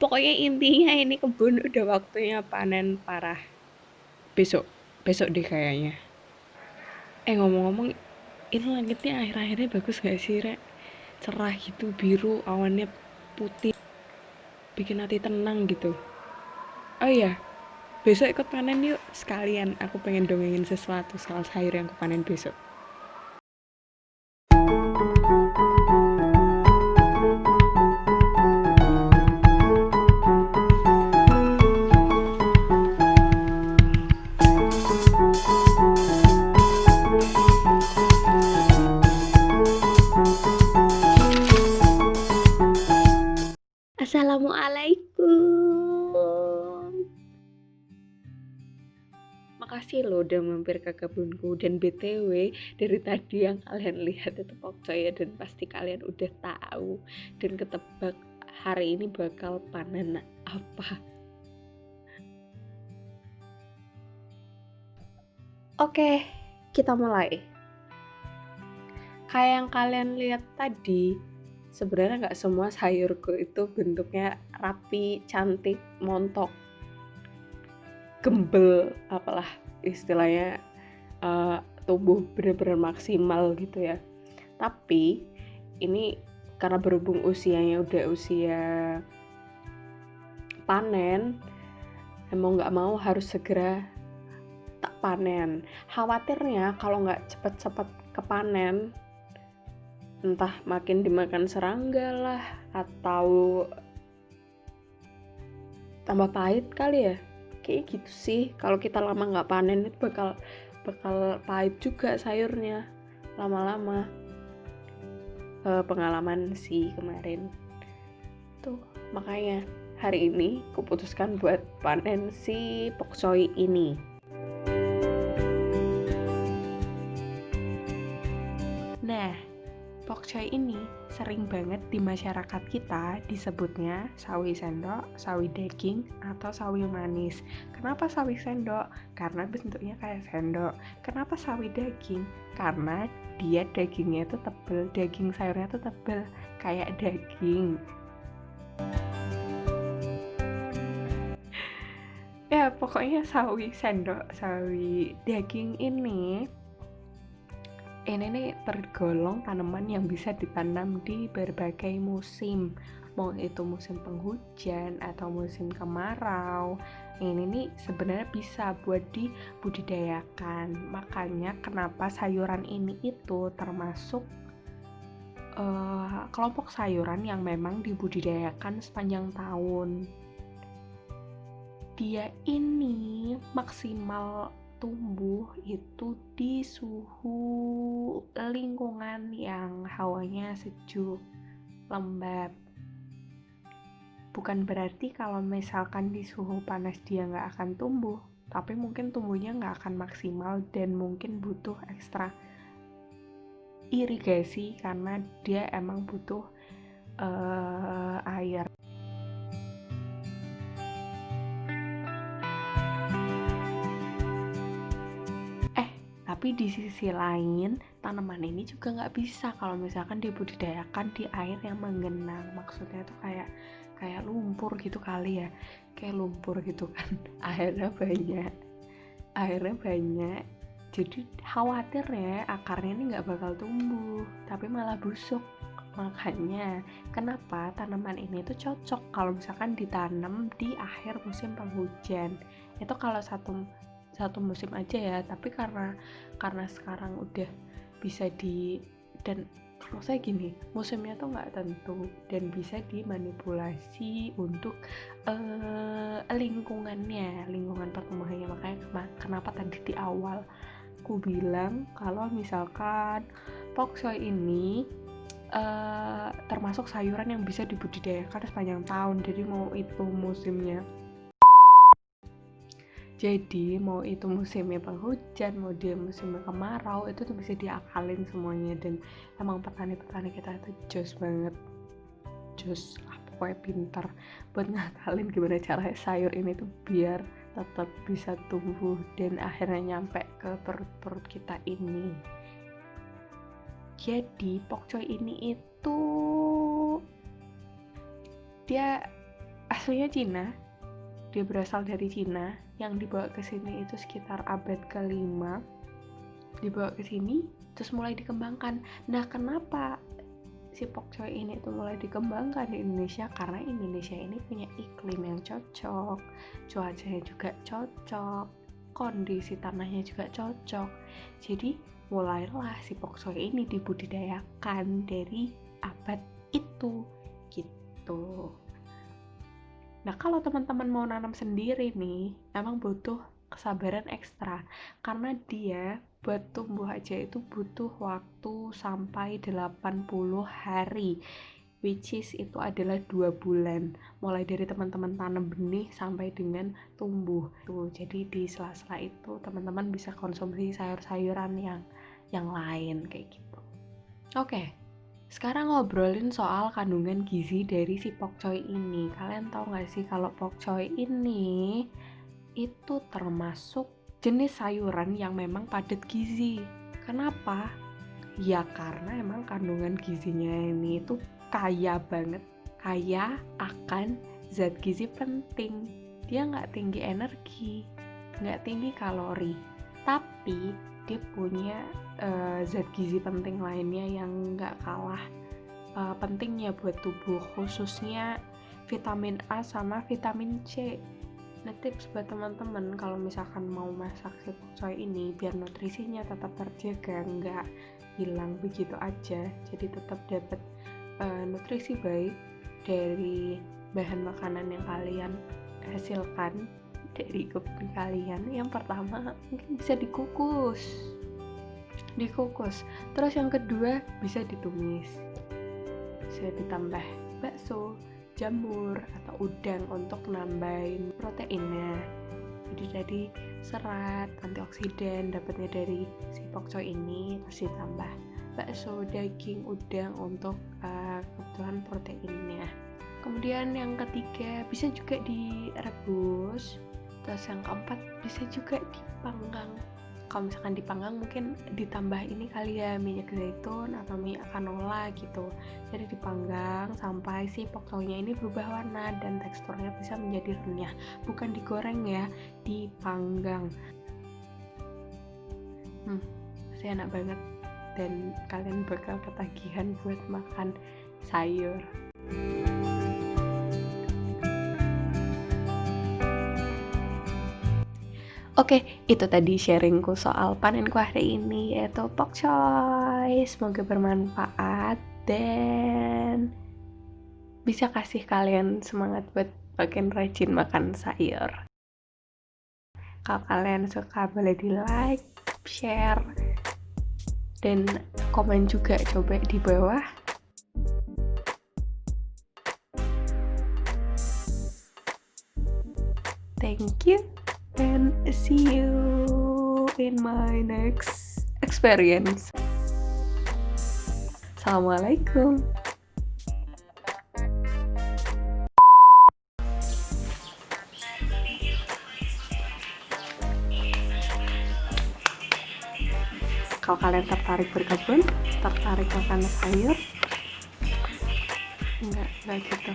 Pokoknya intinya ini kebun udah waktunya panen parah. Besok deh kayaknya. Ngomong-ngomong, ini langitnya akhir-akhirnya bagus gak sih, Rek? Cerah gitu, biru, awannya putih, bikin hati tenang gitu. Oh iya, besok ikut panen yuk sekalian. Aku pengen dongengin sesuatu soal sayur yang aku panen besok. Assalamualaikum. Makasih loh udah mampir ke kebunku. Dan BTW, dari tadi yang kalian lihat itu pokcoy ya, dan pasti kalian udah tahu dan ketebak hari ini bakal panen apa. Oke, kita mulai. Kayak yang kalian lihat tadi, sebenarnya nggak semua sayurku itu bentuknya rapi, cantik, montok, gembel, apalah istilahnya, tumbuh bener-bener maksimal gitu ya. Tapi ini karena berhubung usianya udah usia panen, mau nggak mau harus segera tak panen. Khawatirnya kalau nggak cepet-cepet kepanen, entah makin dimakan serangga lah, atau tambah pahit kali ya. Kayak gitu sih, kalau kita lama nggak panen itu bakal pahit juga sayurnya lama-lama. Pengalaman sih kemarin tuh, makanya hari ini kuputuskan buat panen si pokcoy ini. Nah, pokcoy ini sering banget di masyarakat kita disebutnya sawi sendok, sawi daging, atau sawi manis. Kenapa sawi sendok? Karena bentuknya kayak sendok. Kenapa sawi daging? Karena dia dagingnya itu tebel, daging sayurnya itu tebel kayak daging. Ya pokoknya sawi sendok, sawi daging ini nih tergolong tanaman yang bisa ditanam di berbagai musim, mau itu musim penghujan atau musim kemarau. Ini nih sebenarnya bisa buat dibudidayakan. Makanya kenapa sayuran ini itu termasuk kelompok sayuran yang memang dibudidayakan sepanjang tahun. Dia ini maksimal tumbuh itu di suhu lingkungan yang hawanya sejuk, lembab. Bukan berarti kalau misalkan di suhu panas dia nggak akan tumbuh, tapi mungkin tumbuhnya nggak akan maksimal dan mungkin butuh ekstra irigasi karena dia emang butuh air. Tapi di sisi lain, tanaman ini juga nggak bisa kalau misalkan dibudidayakan di air yang menggenang. Maksudnya tuh kayak lumpur gitu kali ya, kayak lumpur gitu kan. airnya banyak, jadi khawatirnya akarnya ini nggak bakal tumbuh, tapi malah busuk. Makanya kenapa tanaman ini tuh cocok kalau misalkan ditanam di akhir musim penghujan. Itu kalau satu musim aja ya, tapi karena sekarang udah bisa dan maksudnya gini, musimnya tuh nggak tentu dan bisa dimanipulasi untuk lingkungan pertumbuhannya. Makanya kenapa tadi di awal aku bilang kalau misalkan pokcoy ini termasuk sayuran yang bisa dibudidayakan sepanjang tahun. Jadi mau itu musimnya penghujan, mau dia musimnya kemarau, itu tuh bisa diakalin semuanya. Dan emang petani-petani kita itu jos banget, jos lah pokoknya pintar buat ngakalin gimana caranya sayur ini tuh biar tetap bisa tumbuh dan akhirnya nyampe ke perut kita ini. Jadi pokcoy ini itu dia aslinya Cina. Dia berasal dari Cina, yang dibawa ke sini itu sekitar abad ke-5. Dibawa ke sini terus mulai dikembangkan. Nah, kenapa si pokcoy ini tuh mulai dikembangkan di Indonesia? Karena Indonesia ini punya iklim yang cocok, cuacanya juga cocok, kondisi tanahnya juga cocok. Jadi mulailah si pokcoy ini dibudidayakan dari abad itu gitu. Nah, kalau teman-teman mau nanam sendiri nih, emang butuh kesabaran ekstra, karena dia buat tumbuh aja itu butuh waktu sampai 80 hari, which is itu adalah 2 bulan, mulai dari teman-teman tanam benih sampai dengan tumbuh tuh. Jadi di sela-sela itu teman-teman bisa konsumsi sayur-sayuran yang lain kayak gitu. Oke. Sekarang ngobrolin soal kandungan gizi dari si pokcoy ini. Kalian tahu gak sih kalau pokcoy ini itu termasuk jenis sayuran yang memang padat gizi. Kenapa? Ya karena emang kandungan gizinya ini itu kaya banget, kaya akan zat gizi penting. Dia nggak tinggi energi, nggak tinggi kalori, tapi dia punya zat gizi penting lainnya yang nggak kalah pentingnya buat tubuh, khususnya vitamin A sama vitamin C. Nah, tips buat teman-teman kalau misalkan mau masak si pokcoy ini biar nutrisinya tetap terjaga, nggak hilang begitu aja, jadi tetap dapat nutrisi baik dari bahan makanan yang kalian hasilkan dari kebun kalian. Yang pertama mungkin bisa dikukus, terus yang kedua bisa ditumis, bisa ditambah bakso, jamur, atau udang untuk nambahin proteinnya. Jadi tadi serat, antioksidan dapatnya dari si pokcoy ini, terus ditambah bakso, daging, udang untuk kebutuhan proteinnya. Kemudian yang ketiga bisa juga direbus, terus yang keempat bisa juga dipanggang. Kalau misalkan dipanggang mungkin ditambah ini kali ya, minyak zaitun atau minyak canola gitu. Jadi dipanggang sampai si pokcoynya ini berubah warna dan teksturnya bisa menjadi renyah. Bukan digoreng ya, dipanggang. Pasti enak banget dan kalian bakal ketagihan buat makan sayur. Oke, itu tadi sharingku soal panenku hari ini, yaitu pokcoy. Semoga bermanfaat dan bisa kasih kalian semangat buat makin rajin makan sayur. Kalau kalian suka boleh di like, share, dan komen juga coba di bawah. Thank you. And see you in my next experience. Assalamualaikum. Kalau kalian tertarik berkebun, tertarik makan sayur, enggak gitu.